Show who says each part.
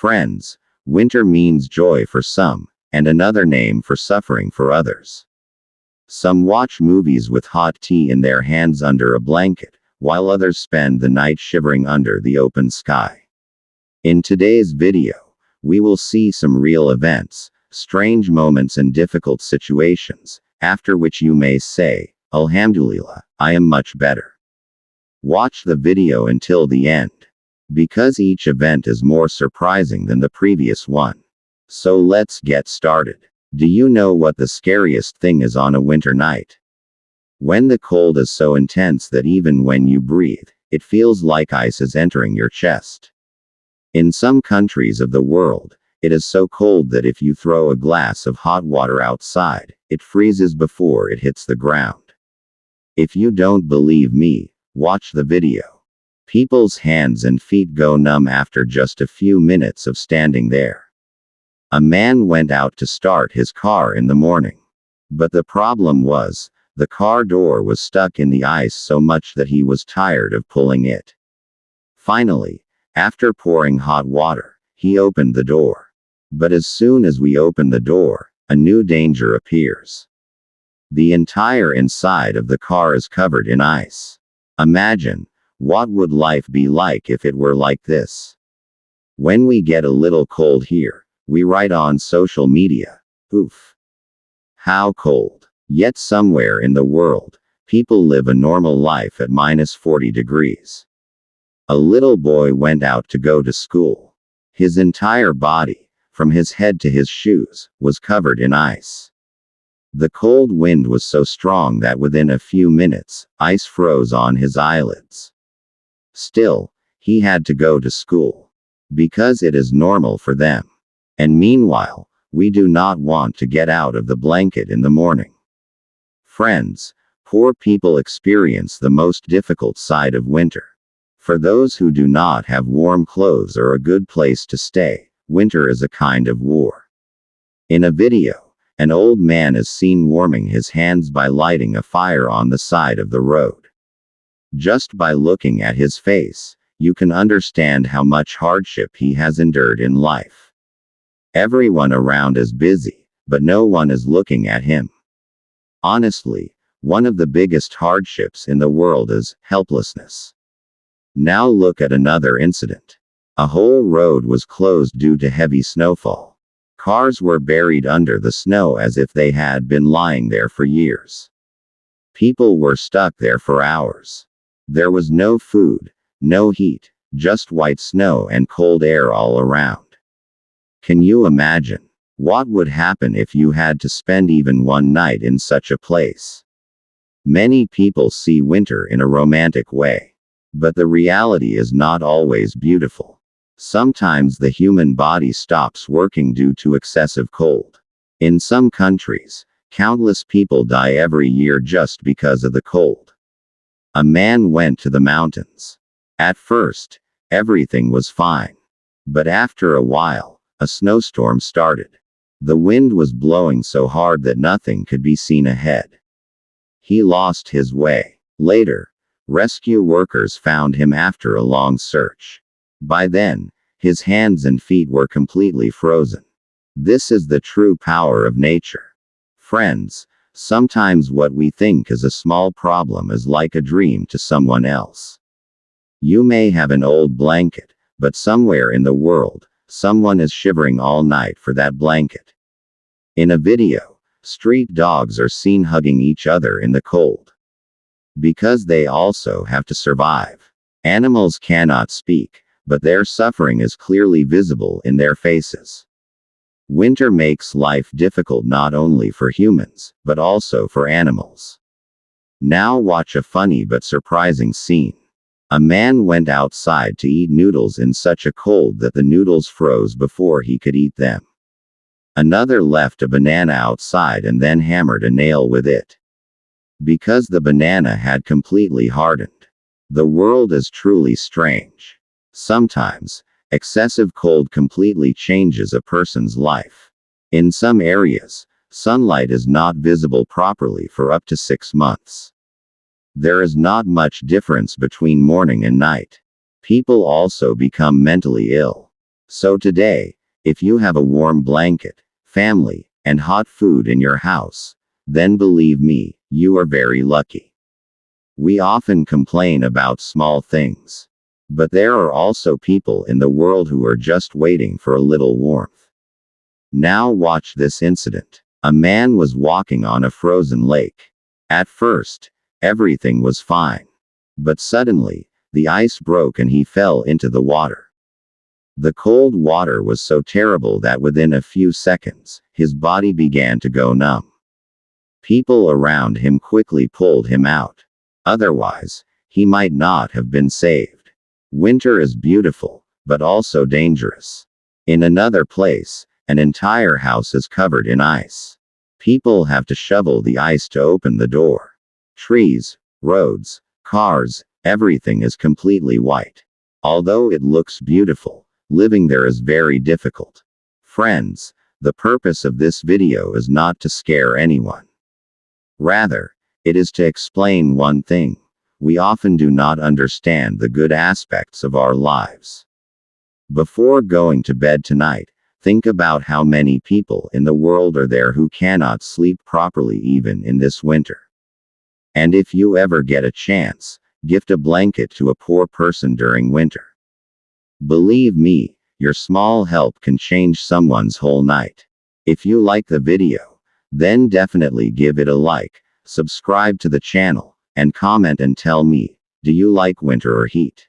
Speaker 1: Friends, winter means joy for some, and another name for suffering for others. Some watch movies with hot tea in their hands under a blanket, while others spend the night shivering under the open sky. In today's video, we will see some real events, strange moments and difficult situations, after which you may say, Alhamdulillah, I am much better. Watch the video until the end, because each event is more surprising than the previous one. So let's get started. Do you know what the scariest thing is on a winter night? When the cold is so intense that even when you breathe, it feels like ice is entering your chest. In some countries of the world, it is so cold that if you throw a glass of hot water outside, it freezes before it hits the ground. If you don't believe me, watch the video. People's hands and feet go numb after just a few minutes of standing there. A man went out to start his car in the morning. But the problem was, the car door was stuck in the ice so much that he was tired of pulling it. Finally, after pouring hot water, he opened the door. But as soon as we open the door, a new danger appears. The entire inside of the car is covered in ice. Imagine, what would life be like if it were like this? When we get a little cold here, we write on social media, oof. How cold. Yet somewhere in the world, people live a normal life at -40 degrees. A little boy went out to go to school. His entire body, from his head to his shoes, was covered in ice. The cold wind was so strong that within a few minutes, ice froze on his eyelids. Still, he had to go to school. Because it is normal for them. And meanwhile, we do not want to get out of the blanket in the morning. Friends, poor people experience the most difficult side of winter. For those who do not have warm clothes or a good place to stay, winter is a kind of war. In a video, an old man is seen warming his hands by lighting a fire on the side of the road. Just by looking at his face, you can understand how much hardship he has endured in life. Everyone around is busy, but no one is looking at him. Honestly, one of the biggest hardships in the world is helplessness. Now look at another incident. A whole road was closed due to heavy snowfall. Cars were buried under the snow as if they had been lying there for years. People were stuck there for hours. There was no food, no heat, just white snow and cold air all around. Can you imagine what would happen if you had to spend even one night in such a place? Many people see winter in a romantic way. But the reality is not always beautiful. Sometimes the human body stops working due to excessive cold. In some countries, countless people die every year just because of the cold. A man went to the mountains. At first, everything was fine. But after a while, a snowstorm started. The wind was blowing so hard that nothing could be seen ahead. He lost his way. Later, rescue workers found him after a long search. By then, his hands and feet were completely frozen. This is the true power of nature. Friends, sometimes what we think is a small problem is like a dream to someone else. You may have an old blanket, but somewhere in the world, someone is shivering all night for that blanket. In a video, street dogs are seen hugging each other in the cold. Because they also have to survive. Animals cannot speak, but their suffering is clearly visible in their faces. Winter makes life difficult not only for humans, but also for animals. Now watch a funny but surprising scene. A man went outside to eat noodles in such a cold that the noodles froze before he could eat them. Another left a banana outside and then hammered a nail with it. Because the banana had completely hardened. The world is truly strange. Sometimes, excessive cold completely changes a person's life. In some areas, sunlight is not visible properly for up to 6 months. There is not much difference between morning and night. People also become mentally ill. So today, if you have a warm blanket, family, and hot food in your house, then believe me, you are very lucky. We often complain about small things. But there are also people in the world who are just waiting for a little warmth. Now watch this incident. A man was walking on a frozen lake. At first, everything was fine. But suddenly, the ice broke and he fell into the water. The cold water was so terrible that within a few seconds, his body began to go numb. People around him quickly pulled him out. Otherwise, he might not have been saved. Winter is beautiful, but also dangerous. In another place, an entire house is covered in ice. People have to shovel the ice to open the door. Trees, roads, cars, everything is completely white. Although it looks beautiful, living there is very difficult. Friends, the purpose of this video is not to scare anyone. Rather, it is to explain one thing. We often do not understand the good aspects of our lives. Before going to bed tonight, think about how many people in the world are there who cannot sleep properly even in this winter. And if you ever get a chance, gift a blanket to a poor person during winter. Believe me, your small help can change someone's whole night. If you like the video, then definitely give it a like, subscribe to the channel, and comment and tell me, do you like winter or heat?